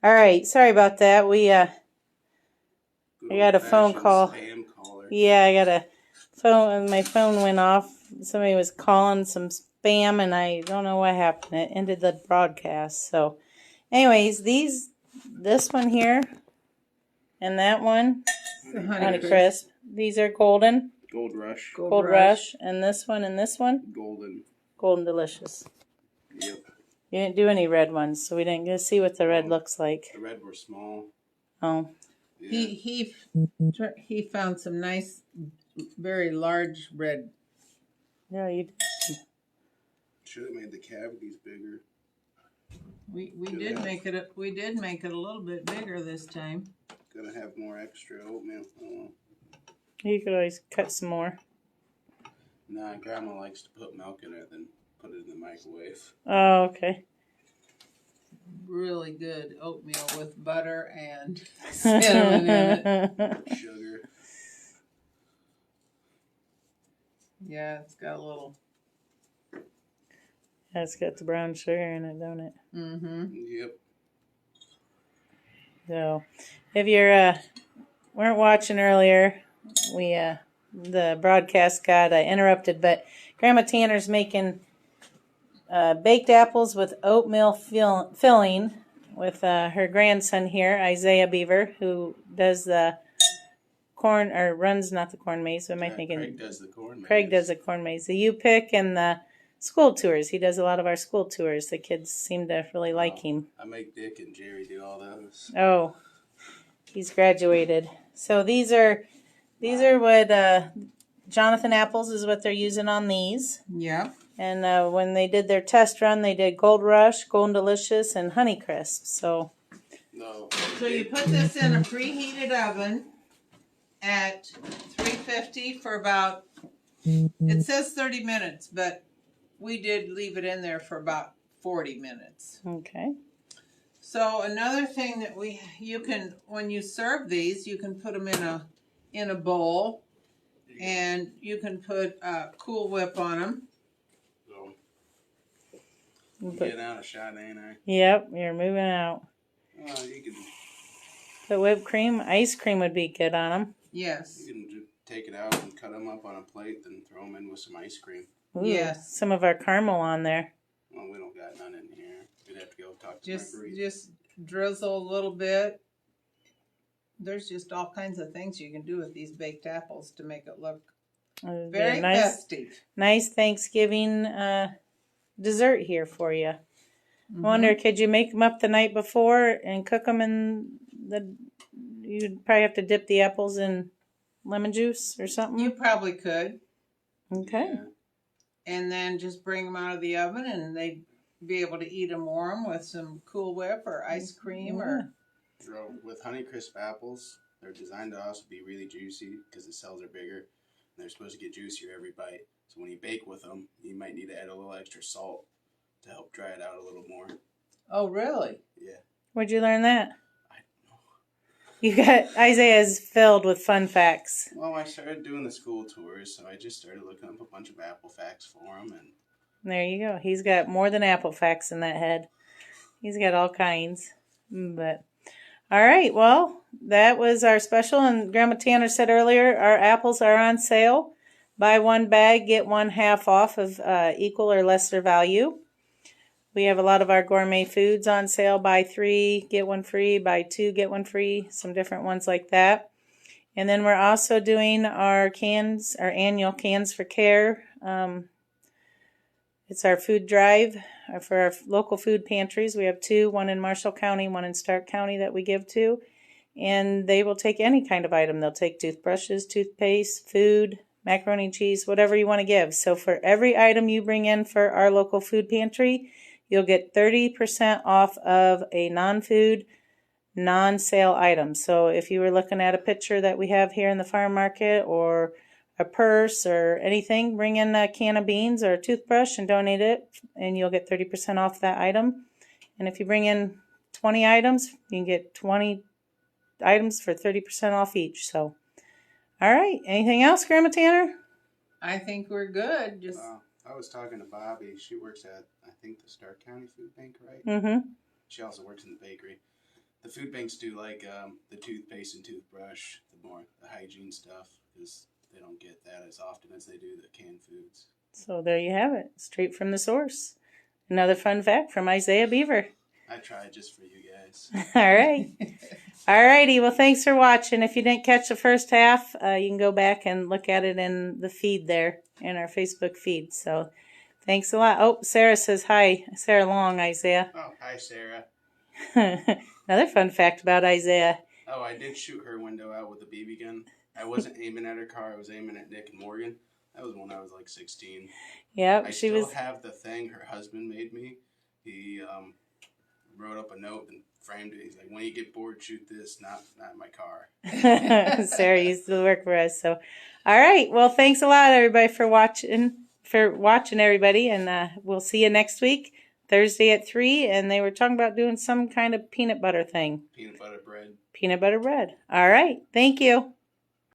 All right, sorry about that. I got a phone call. Spam caller. Yeah, I got a phone. My phone went off. Somebody was calling some spam, and I don't know what happened. It ended the broadcast. So, anyways, this one here, and that one, Honey Crisp. These are golden. Gold Rush. Gold Rush. And this one and this one. Golden Delicious. Yep. You didn't do any red ones, so we didn't get to see what the red looks like. The red were small. Oh. Yeah. He found some nice, very large red. Yeah, you should have made the cavities bigger. We did make it. We did make it a little bit bigger this time. Gonna have more extra oatmeal. Oh. You could always cut some more. Nah, Grandma likes to put milk in it, then put it in the microwave. Oh, okay. Really good oatmeal with butter and cinnamon in it. Sugar. Yeah, it's got a little. Yeah, it's got the brown sugar in it, don't it? Mm-hmm. Yep. So, if you weren't watching earlier, the broadcast got interrupted, but Grandma Tanner's making baked apples with oatmeal filling with her grandson here, Isaiah Beaver, who does the corn, or runs, not the corn maze, but Craig does the corn maze. Craig does the corn maze. The U-Pick and the school tours. He does a lot of our school tours. The kids seem to really like him. I make Dick and Jerry do all those. Oh, he's graduated. So these are what Jonathan Apples is what they're using on these. Yeah. And when they did their test run, they did Gold Rush, Golden Delicious, and Honey Crisp. So you put this in a preheated oven at 350 for about, it says 30 minutes, but we did leave it in there for about 40 minutes. Okay. So another thing that you can, when you serve these, you can put them in a bowl, and you can put Cool Whip on them. Get out a shot, ain't I? Yep, you're moving out. Oh, you can. The whipped cream, ice cream would be good on them. Yes. You can just take it out and cut them up on a plate, then throw them in with some ice cream. Ooh, yes. Some of our caramel on there. Well, we don't got none in here. We'd have to go talk to Marguerite. Just drizzle a little bit. There's just all kinds of things you can do with these baked apples to make it look very festive. Nice Thanksgiving dessert here for you. Mm-hmm. I wonder, could you make them up the night before and cook them in you'd probably have to dip the apples in lemon juice or something? You probably could. Okay. Yeah. And then just bring them out of the oven, and they'd be able to eat them warm with some Cool Whip or ice cream. Or with Honey Crisp apples, they're designed to also be really juicy because the cells are bigger, and they're supposed to get juicier every bite. So when you bake with them, you might need to add a little extra salt to help dry it out a little more. Oh, really? Yeah. Where'd you learn that? I don't know. You got Isaiah's filled with fun facts. Well, I started doing the school tours, so I just started looking up a bunch of apple facts for him, and there you go. He's got more than apple facts in that head. He's got all kinds. But all right, well, that was our special. And Grandma Tanner said earlier, our apples are on sale. Buy one bag, get one half off of equal or lesser value. We have a lot of our gourmet foods on sale. Buy 3, get 1 free. Buy 2, get 1 free. Some different ones like that. And then we're also doing our cans, our annual Cans for Care. It's our food drive for our local food pantries. We have 2, one in Marshall County, one in Stark County that we give to. And they will take any kind of item. They'll take toothbrushes, toothpaste, food, macaroni and cheese, whatever you want to give. So for every item you bring in for our local food pantry, you'll get 30% off of a non-food, non-sale item. So if you were looking at a picture that we have here in the farm market, or a purse or anything, bring in a can of beans or a toothbrush and donate it, and you'll get 30% off that item. And if you bring in 20 items, you can get 20 items for 30% off each. So, all right. Anything else, Grandma Tanner? I think we're good. Just I was talking to Bobby. She works at, I think, the Stark County Food Bank, right? Mm-hmm. She also works in the bakery. the food banks do like the toothpaste and toothbrush, the hygiene stuff, because they don't get that as often as they do the canned foods. So there you have it, straight from the source. Another fun fact from Isaiah Beaver. I tried just for you guys. All right. All righty. Well, thanks for watching. If you didn't catch the first half, you can go back and look at it in the feed there, in our Facebook feed. So thanks a lot. Oh, Sarah says hi. Sarah Long, Isaiah. Oh, hi, Sarah. Another fun fact about Isaiah. Oh, I did shoot her window out with a BB gun. I wasn't aiming at her car. I was aiming at Nick and Morgan. That was when I was like 16. Yep, I she still was. have the thing her husband made me. He wrote up a note and framed it. He's like, when you get bored, shoot this, not in my car. Sarah used to work for us. So, all right. Well, thanks a lot, everybody, for watching. Everybody, and we'll see you next week, Thursday at 3. And they were talking about doing some kind of peanut butter thing. Peanut butter bread. Peanut butter bread. All right. Thank you.